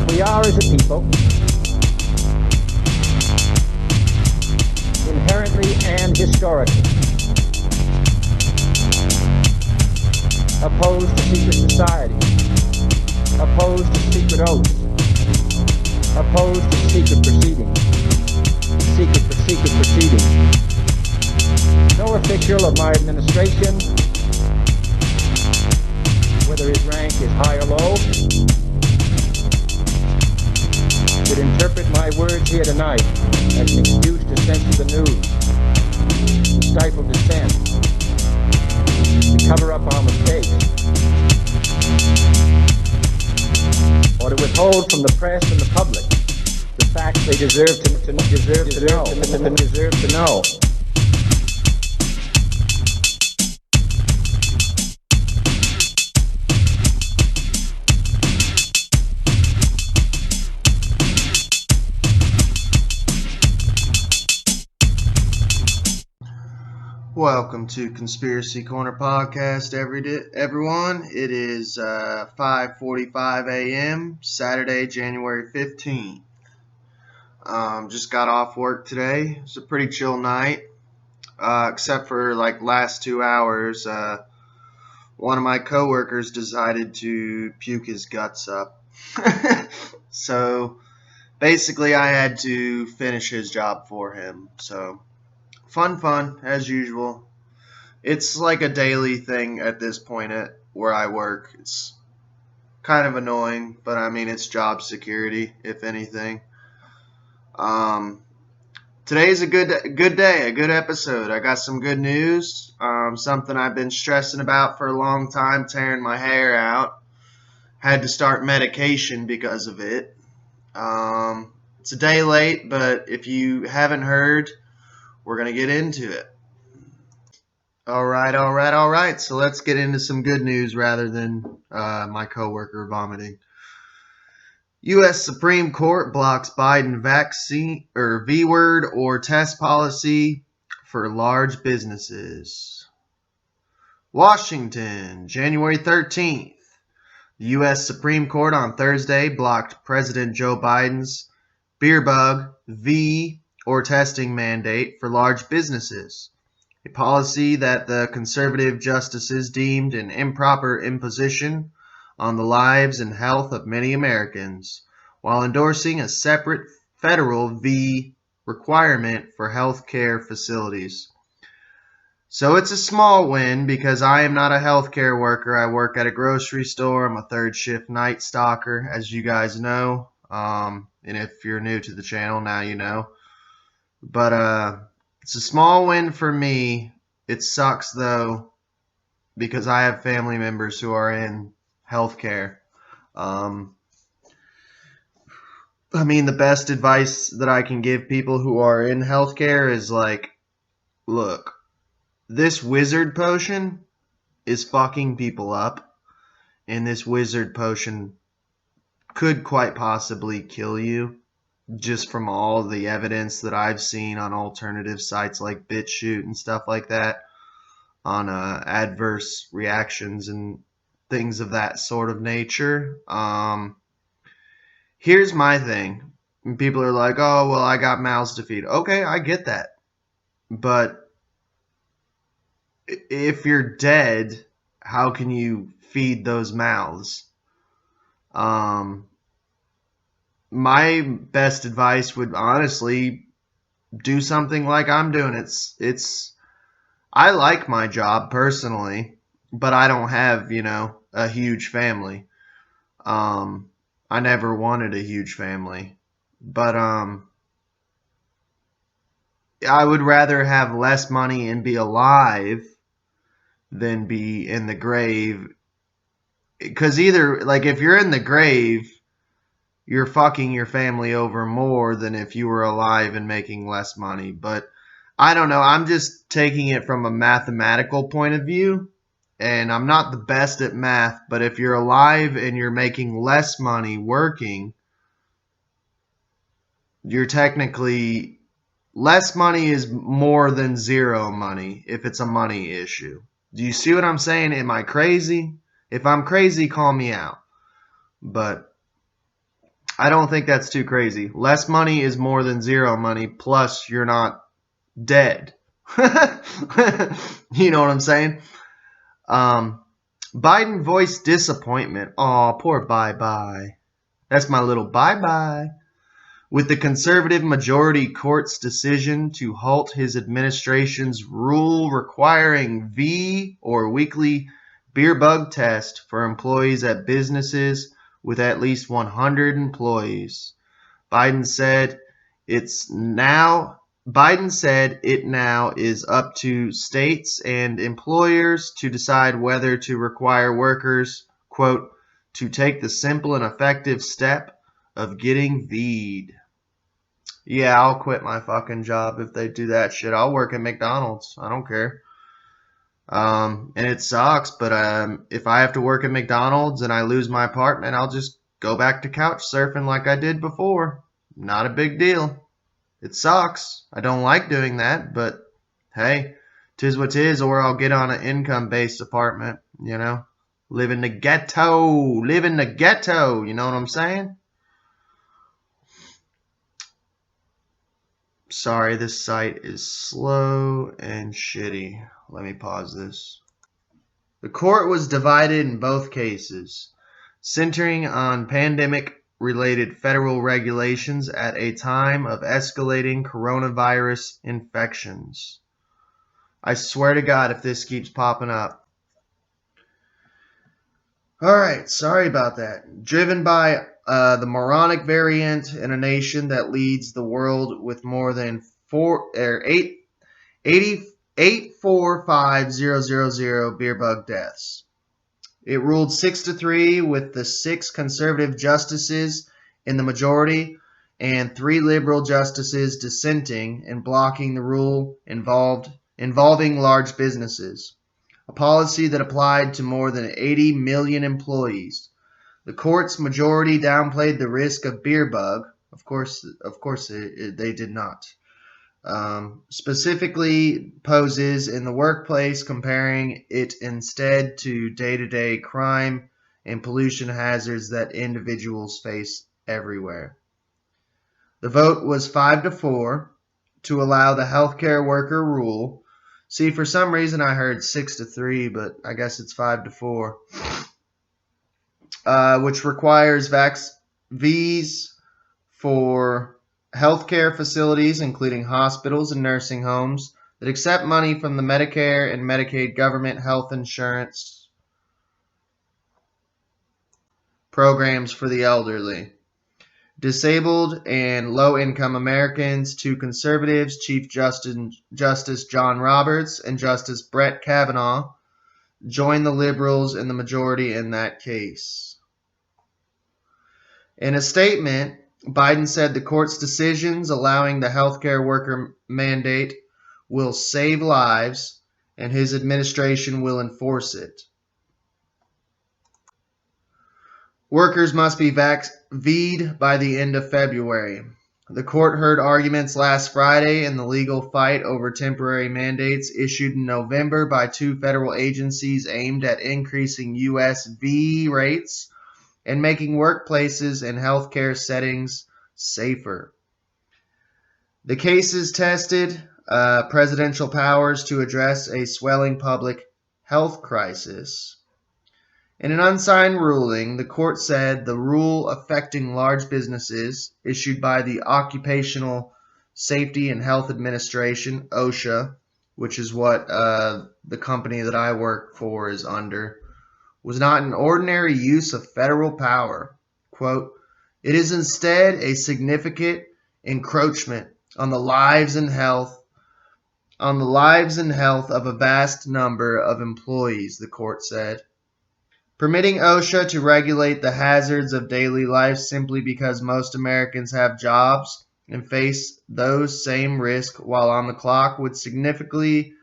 We are, as a people, inherently and historically opposed to secret society, opposed to secret oaths, opposed to secret proceedings, secret proceedings. No official of my administration, whether his rank is high or low, should interpret my words here tonight as an excuse to censor the news, to stifle dissent, to cover up our mistakes, or to withhold from the press and the public the facts they deserve to know. Welcome to Conspiracy Corner Podcast, everyone. It is 5:45 a.m., Saturday, January 15th. Just got off work today. It's a pretty chill night, except for like last 2 hours. One of my coworkers decided to puke his guts up. So basically I had to finish his job for him. So fun, as usual. It's like a daily thing at this point at where I work. It's kind of annoying, but I mean, it's job security, if anything. Today's a good day, a good episode. I got some good news, something I've been stressing about for a long time, tearing my hair out. Had to start medication because of it. It's a day late, but if you haven't heard, we're going to get into it. All right. So let's get into some good news rather than my coworker vomiting. U.S. Supreme Court blocks Biden vaccine or V-word or test policy for large businesses. Washington, January 13th. The U.S. Supreme Court on Thursday blocked President Joe Biden's beer bug V or testing mandate for large businesses, a policy that the conservative justices deemed an improper imposition on the lives and health of many Americans, while endorsing a separate federal V requirement for health care facilities. So it's a small win because I am not a healthcare worker. I work at a grocery store. I'm a third shift night stalker, as you guys know. And if you're new to the channel, now you know. But it's a small win for me. It sucks, though, because I have family members who are in healthcare. I mean, the best advice that I can give people who are in healthcare is like, look, this wizard potion is fucking people up, and this wizard potion could quite possibly kill you. Just from all the evidence that I've seen on alternative sites like BitChute and stuff like that, on adverse reactions and things of that sort of nature. Here's my thing. And people are like, oh, well, I got mouths to feed. Okay, I get that. But if you're dead, how can you feed those mouths? My best advice would honestly do something like I'm doing. I like my job personally, but I don't have, a huge family. I never wanted a huge family, but I would rather have less money and be alive than be in the grave. Because either, like, if you're in the grave, you're fucking your family over more than if you were alive and making less money. But I don't know. I'm just taking it from a mathematical point of view. And I'm not the best at math. But if you're alive and you're making less money working, you're technically... less money is more than zero money if it's a money issue. Do you see what I'm saying? Am I crazy? If I'm crazy, call me out. But I don't think that's too crazy. Less money is more than zero money, plus you're not dead. You know what I'm saying? Biden voiced disappointment. Aw, poor bye-bye. That's my little bye-bye. With the conservative majority court's decision to halt his administration's rule requiring V or weekly beer bug test for employees at businesses with at least 100 employees. Biden said it now is up to states and employers to decide whether to require workers, quote, to take the simple and effective step of getting V'd. Yeah, I'll quit my fucking job if they do that shit. I'll work at McDonald's. I don't care. And it sucks, but if I have to work at McDonald's and I lose my apartment, I'll just go back to couch surfing like I did before. Not a big deal. It sucks. I don't like doing that, but hey, 'tis what 'tis, or I'll get on an income-based apartment, you know? Live in the ghetto. Live in the ghetto. You know what I'm saying? Sorry, this site is slow and shitty. Let me pause this. The court was divided in both cases, centering on pandemic-related federal regulations at a time of escalating coronavirus infections. I swear to God if this keeps popping up. Alright, sorry about that. Driven by the moronic variant in a nation that leads the world with more than 845,000 beer bug deaths. It ruled 6-3 with the 6 conservative justices in the majority and 3 liberal justices dissenting and blocking the rule involving large businesses, a policy that applied to more than 80 million employees. The court's majority downplayed the risk of beer bug. Of course, they did not. Specifically poses in the workplace, comparing it instead to day-to-day crime and pollution hazards that individuals face everywhere. The vote was 5-4 to allow the healthcare worker rule. See, for some reason I heard 6-3, but I guess it's 5-4. Which requires V's for healthcare facilities, including hospitals and nursing homes, that accept money from the Medicare and Medicaid government health insurance programs for the elderly, disabled, and low-income Americans. 2 conservatives, Chief Justice John Roberts and Justice Brett Kavanaugh, joined the liberals in the majority in that case. In a statement, Biden said the court's decisions allowing the healthcare worker mandate will save lives, and his administration will enforce it. Workers must be V'd by the end of February. The court heard arguments last Friday in the legal fight over temporary mandates issued in November by 2 federal agencies aimed at increasing U.S. V rates and making workplaces and healthcare settings safer. The cases tested presidential powers to address a swelling public health crisis. In an unsigned ruling, the court said the rule affecting large businesses, issued by the Occupational Safety and Health Administration, OSHA, which is what the company that I work for is under, was not an ordinary use of federal power. Quote, it is instead a significant encroachment on the lives and health of a vast number of employees, the court said. Permitting OSHA to regulate the hazards of daily life simply because most Americans have jobs and face those same risks while on the clock would significantly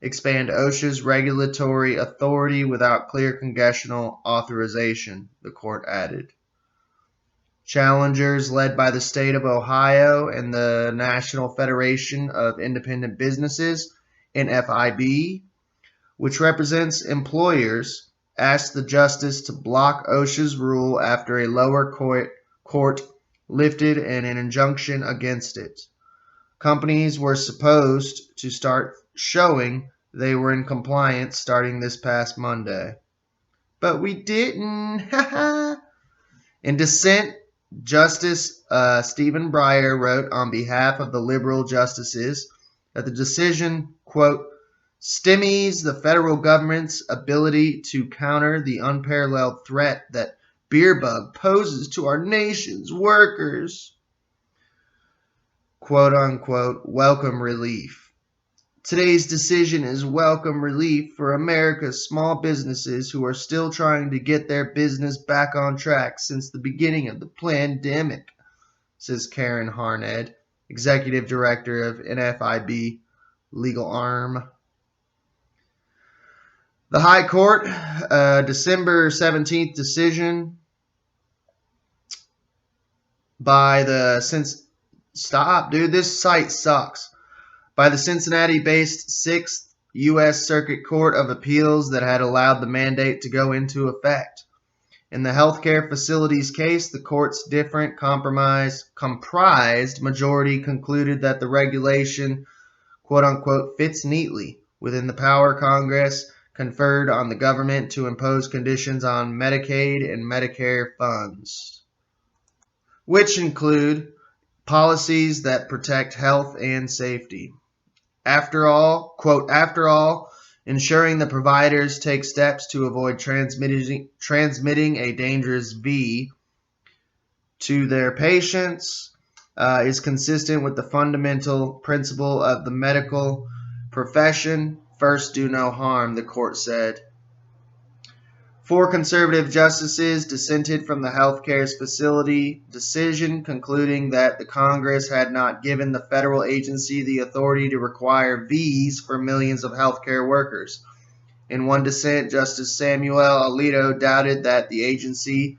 expand OSHA's regulatory authority without clear congressional authorization, the court added. Challengers led by the state of Ohio and the National Federation of Independent Businesses, NFIB, which represents employers, asked the justice to block OSHA's rule after a lower court lifted an injunction against it. Companies were supposed to start showing they were in compliance starting this past Monday. But we didn't. In dissent, Justice Stephen Breyer wrote on behalf of the liberal justices that the decision, quote, stymies the federal government's ability to counter the unparalleled threat that beer bug poses to our nation's workers. Quote unquote, welcome relief. Today's decision is welcome relief for America's small businesses who are still trying to get their business back on track since the beginning of the pandemic, says Karen Harned, Executive Director of NFIB Legal Arm. The High Court, December 17th decision by the Stop, dude, this site sucks. By the Cincinnati-based 6th U.S. Circuit Court of Appeals that had allowed the mandate to go into effect. In the healthcare facilities case, the court's different comprised majority concluded that the regulation, quote-unquote, fits neatly within the power Congress conferred on the government to impose conditions on Medicaid and Medicare funds, which include policies that protect health and safety. After all, quote, after all, ensuring the providers take steps to avoid transmitting a dangerous V to their patients is consistent with the fundamental principle of the medical profession. First, do no harm, the court said. 4 conservative justices dissented from the healthcare facility decision, concluding that the Congress had not given the federal agency the authority to require Vs for millions of healthcare workers. In one dissent, Justice Samuel Alito doubted that the agency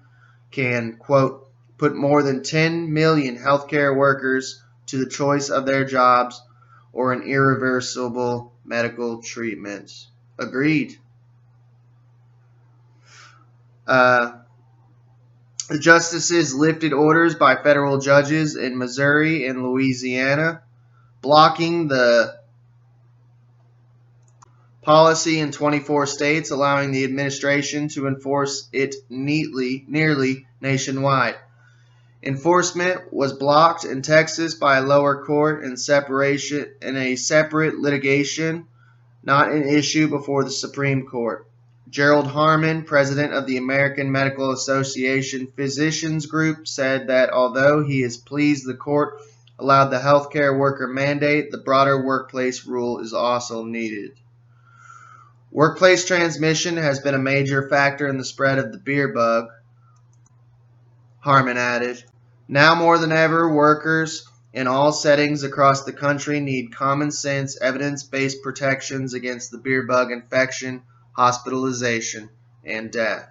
can, quote, put more than 10 million healthcare workers to the choice of their jobs or an irreversible medical treatment. Agreed. The justices lifted orders by federal judges in Missouri and Louisiana, blocking the policy in 24 states, allowing the administration to enforce it nearly nationwide. Enforcement was blocked in Texas by a lower court in a separate litigation, not an issue before the Supreme Court. Gerald Harmon, president of the American Medical Association Physicians Group, said that although he is pleased the court allowed the healthcare worker mandate, the broader workplace rule is also needed. Workplace transmission has been a major factor in the spread of the beer bug, Harmon added. Now more than ever, workers in all settings across the country need common sense, evidence-based protections against the beer bug infection, hospitalization, and death.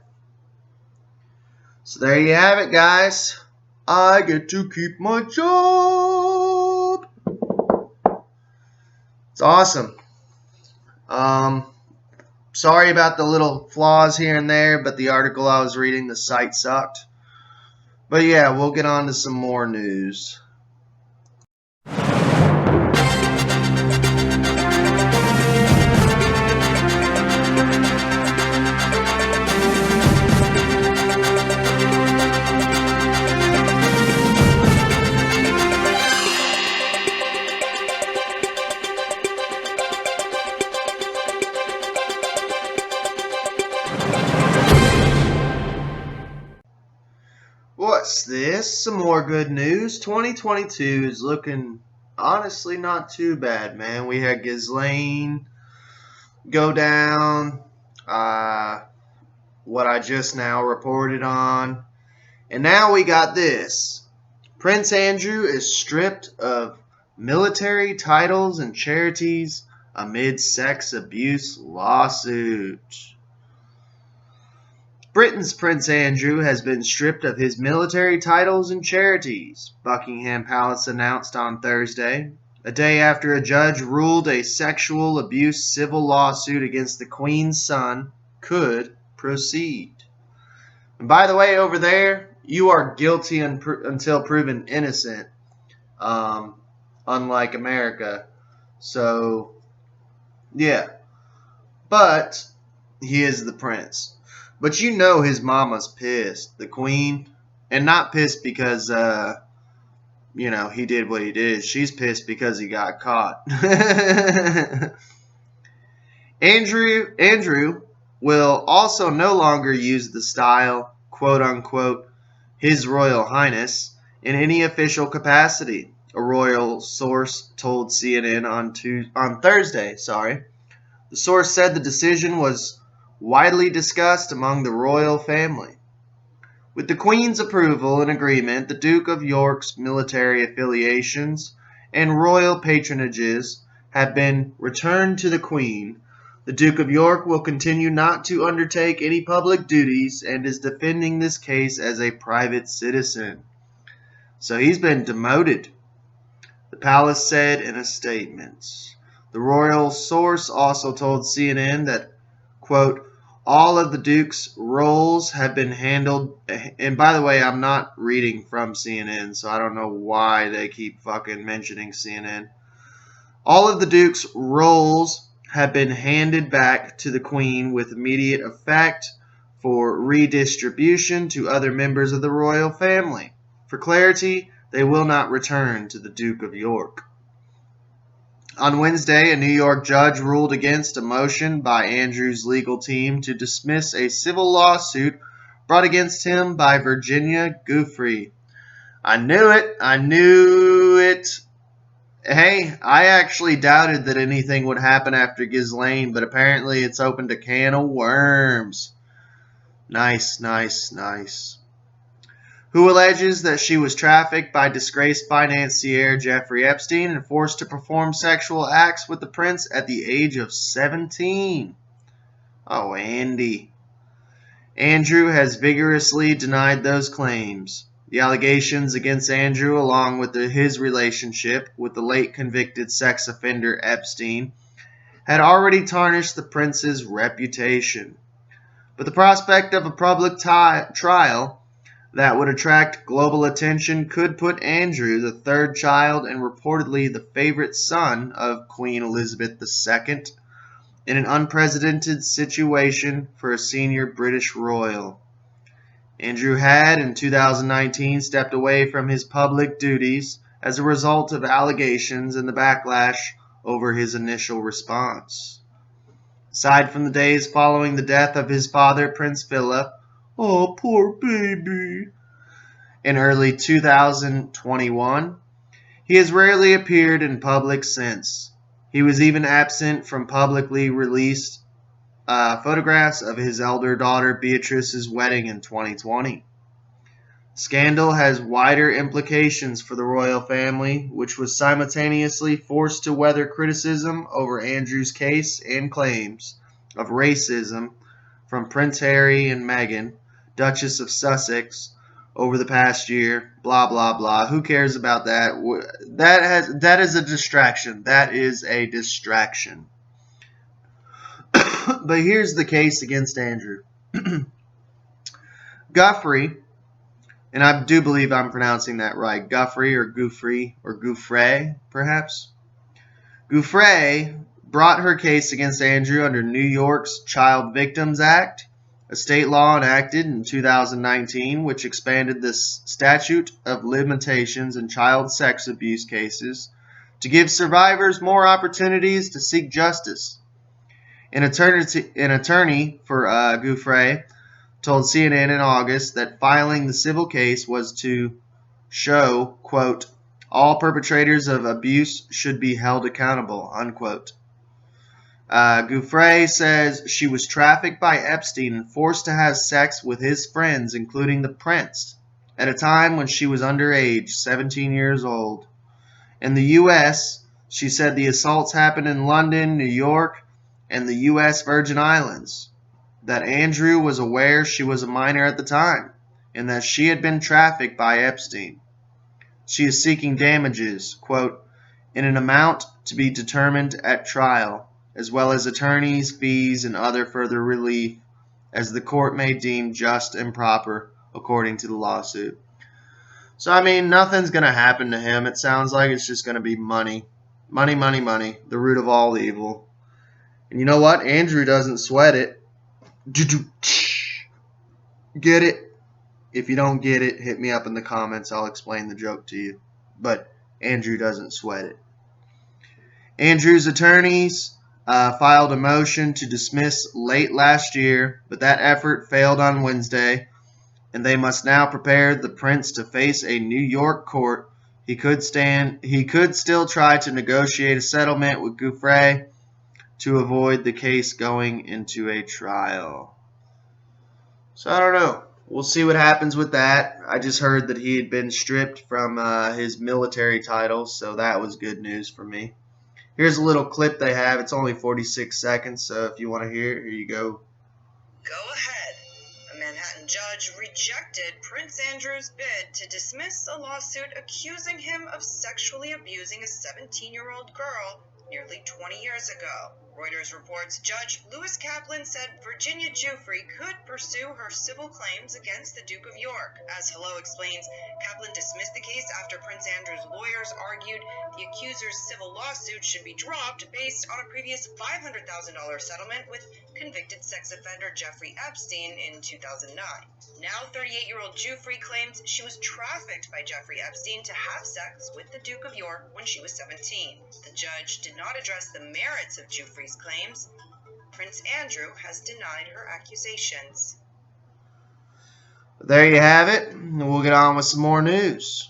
So there you have it, guys. I get to keep my job. It's awesome. Sorry about the little flaws here and there, but the article I was reading, the site sucked. But yeah, we'll get on to some more news. What's this? Some more good news. 2022 is looking honestly not too bad, man. We had Ghislaine go down, what I just now reported on. And now we got this. Prince Andrew is stripped of military titles and charities amid sex abuse lawsuit. Britain's Prince Andrew has been stripped of his military titles and charities, Buckingham Palace announced on Thursday, a day after a judge ruled a sexual abuse civil lawsuit against the Queen's son could proceed. And by the way, over there, you are guilty until proven innocent, unlike America. So, yeah. But he is the prince. But you know his mama's pissed, the queen. And not pissed because, he did what he did. She's pissed because he got caught. Andrew will also no longer use the style, quote unquote, His Royal Highness, in any official capacity, a royal source told CNN on Thursday. The source said the decision was widely discussed among the royal family. With the Queen's approval and agreement, the Duke of York's military affiliations and royal patronages have been returned to the Queen. The Duke of York will continue not to undertake any public duties and is defending this case as a private citizen. So he's been demoted, the palace said in a statement. The royal source also told CNN that, quote, all of the Duke's roles have been handled. And by the way, I'm not reading from CNN, so I don't know why they keep fucking mentioning CNN. All of the Duke's roles have been handed back to the Queen with immediate effect for redistribution to other members of the royal family. For clarity, they will not return to the Duke of York. On Wednesday, a New York judge ruled against a motion by Andrew's legal team to dismiss a civil lawsuit brought against him by Virginia Giuffre. I knew it. Hey, I actually doubted that anything would happen after Ghislaine, but apparently it's opened a can of worms. Nice. Who alleges that she was trafficked by disgraced financier Jeffrey Epstein and forced to perform sexual acts with the prince at the age of 17. Oh, Andy. Andrew has vigorously denied those claims. The allegations against Andrew, along with his relationship with the late convicted sex offender Epstein, had already tarnished the prince's reputation. But the prospect of a public trial that would attract global attention could put Andrew, the third child and reportedly the favorite son of Queen Elizabeth II, in an unprecedented situation for a senior British royal. Andrew had, in 2019, stepped away from his public duties as a result of allegations and the backlash over his initial response. Aside from the days following the death of his father, Prince Philip, oh, poor baby, in early 2021, he has rarely appeared in public since. He was even absent from publicly released photographs of his elder daughter Beatrice's wedding in 2020. Scandal has wider implications for the royal family, which was simultaneously forced to weather criticism over Andrew's case and claims of racism from Prince Harry and Meghan, Duchess of Sussex, over the past year. Blah, blah, blah. Who cares about that? That is a distraction. That is a distraction. But here's the case against Andrew. Giuffre, and I do believe I'm pronouncing that right, Giuffre, perhaps. Giuffre brought her case against Andrew under New York's Child Victims Act, a state law enacted in 2019 which expanded the statute of limitations in child sex abuse cases to give survivors more opportunities to seek justice. An attorney for Giuffre told CNN in August that filing the civil case was to show, quote, all perpetrators of abuse should be held accountable, unquote. Giuffre says she was trafficked by Epstein and forced to have sex with his friends, including the prince, at a time when she was underage, 17 years old. In the U.S., she said the assaults happened in London, New York, and the U.S. Virgin Islands, that Andrew was aware she was a minor at the time, and that she had been trafficked by Epstein. She is seeking damages, quote, in an amount to be determined at trial, as well as attorneys' fees and other further relief as the court may deem just and proper according to the lawsuit. So, I mean, nothing's going to happen to him. It sounds like it's just going to be money. Money, money, money, the root of all evil. And you know what? Andrew doesn't sweat it. Get it? If you don't get it, hit me up in the comments. I'll explain the joke to you. But Andrew doesn't sweat it. Andrew's attorneys filed a motion to dismiss late last year, but that effort failed on Wednesday, and they must now prepare the prince to face a New York court. He could still try to negotiate a settlement with Giuffre to avoid the case going into a trial. So I don't know. We'll see what happens with that. I just heard that he had been stripped from his military titles, so that was good news for me. Here's a little clip they have. It's only 46 seconds, so if you want to hear it, here you go. Go ahead. A Manhattan judge rejected Prince Andrew's bid to dismiss a lawsuit accusing him of sexually abusing a 17-year-old girl nearly 20 years ago. Reuters reports Judge Lewis Kaplan said Virginia Giuffre could pursue her civil claims against the Duke of York. As Hello explains, Kaplan dismissed the case after Prince Andrew's lawyers argued the accuser's civil lawsuit should be dropped based on a previous $500,000 settlement with convicted sex offender Jeffrey Epstein in 2009. Now 38-year-old Giuffre claims she was trafficked by Jeffrey Epstein to have sex with the Duke of York when she was 17. The judge did not address the merits of Giuffre's claims. Prince Andrew has denied her accusations. There you have it. We'll get on with some more news.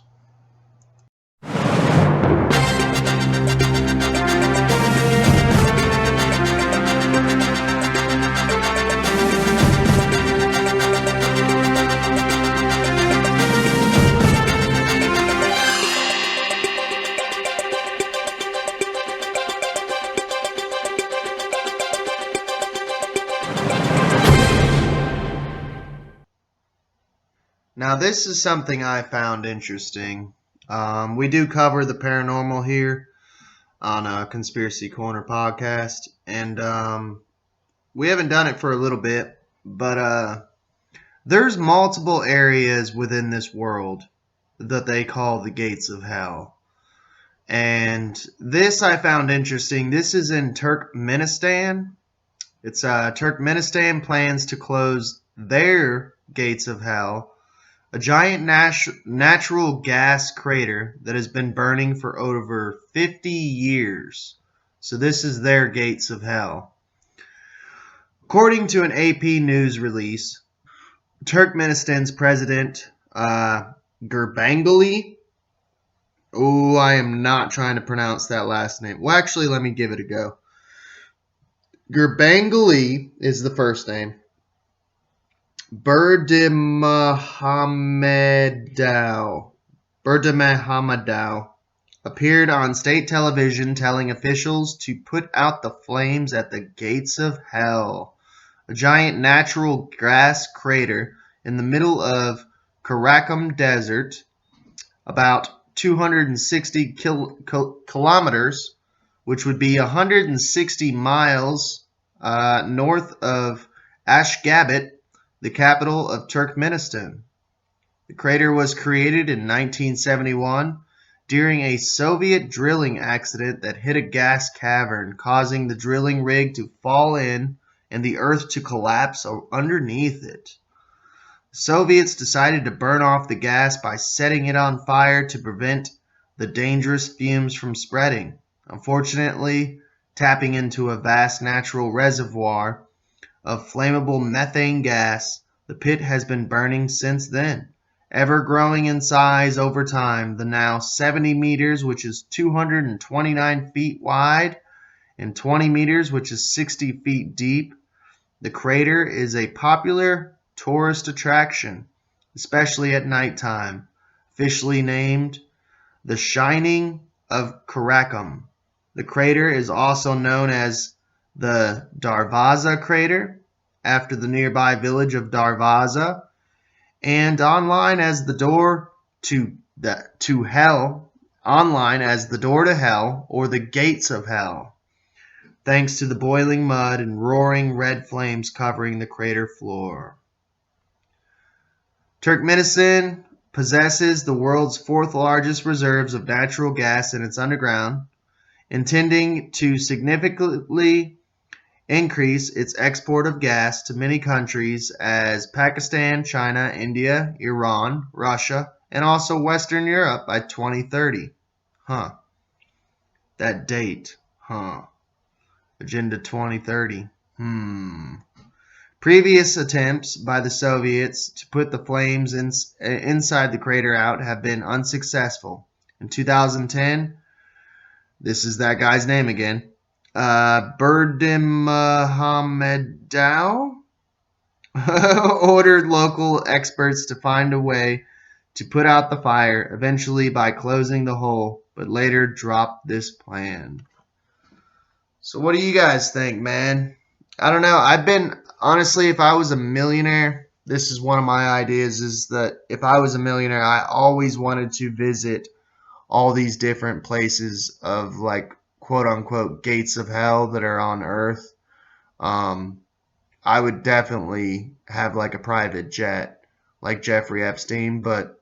Now, this is something I found interesting. We do cover the paranormal here on a Conspiracy Corner podcast, and we haven't done it for a little bit, but there's multiple areas within this world that they call the gates of hell. And this I found interesting. This is in Turkmenistan. It's Turkmenistan plans to close their gates of hell. A giant natural gas crater that has been burning for over 50 years. So this is their gates of hell. According to an AP news release, Turkmenistan's president, Gurbanguly, I am not trying to pronounce that last name. Well, actually, let me give it a go. Gurbanguly is the first name. Berdimuhamedow appeared on state television telling officials to put out the flames at the gates of hell, a giant natural gas crater in the middle of Karakum Desert, about 260 kilometers, which would be 160 miles north of Ashgabat, the capital of Turkmenistan. The crater was created in 1971 during a Soviet drilling accident that hit a gas cavern, causing the drilling rig to fall in and the earth to collapse underneath it. The Soviets decided to burn off the gas by setting it on fire to prevent the dangerous fumes from spreading. Unfortunately, tapping into a vast natural reservoir of flammable methane gas, the pit has been burning since then, ever growing in size over time. The now 70 meters, which is 229 feet wide, and 20 meters, which is 60 feet deep. The crater is a popular tourist attraction, especially at nighttime, officially named the Shining of Karakum. The crater is also known as the Darvaza crater, after the nearby village of Darvaza, and online as the door to hell, or the gates of hell. thanks to the boiling mud and roaring red flames covering the crater floor. Turkmenistan possesses the world's fourth largest reserves of natural gas in its underground, intending to significantly increase its export of gas to many countries as Pakistan, China, India, Iran, Russia, and also Western Europe by 2030. That date. Agenda 2030. Previous attempts by the Soviets to put the flames inside the crater out have been unsuccessful. In 2010, this is that guy's name again, Berdimuhamedow ordered local experts to find a way to put out the fire, eventually by closing the hole, but later dropped this plan. So what do you guys think, man? I don't know. Honestly, if I was a millionaire, this is one of my ideas, is that if I was a millionaire, I always wanted to visit all these different places of, like, quote unquote gates of hell that are on Earth. I would definitely have like a private jet like Jeffrey Epstein, but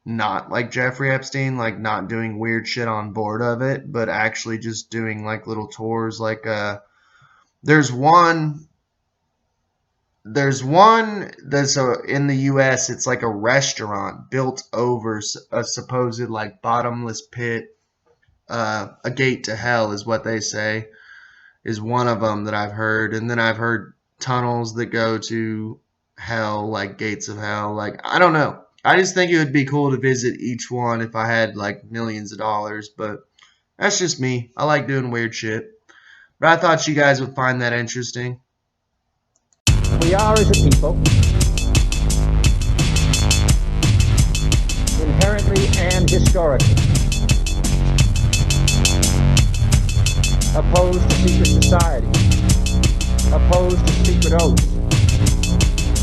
not like Jeffrey Epstein, like not doing weird shit on board of it, but actually just doing like little tours. Like there's one that's in the US. It's like a restaurant built over a supposed like bottomless pit. A gate to hell is what they say, is one of them that I've heard. And then I've heard tunnels that go to hell, like gates of hell. Like, I don't know. I just think it would be cool to visit each one if I had like millions of dollars, but that's just me. I like doing weird shit. But I thought you guys would find that interesting. We are, as a people, inherently and historically opposed to secret society, opposed to secret oaths,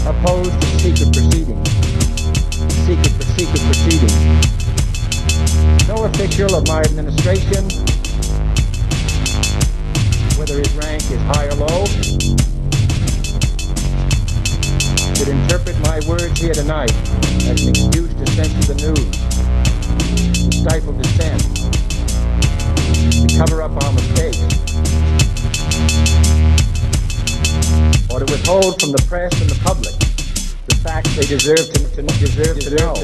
opposed to secret proceedings, secret proceedings. No official of my administration, whether his rank is high or low, should interpret my words here tonight as an excuse to censor the news, to stifle dissent, to cover up our mistakes, or to withhold from the press and the public the facts they deserve to know.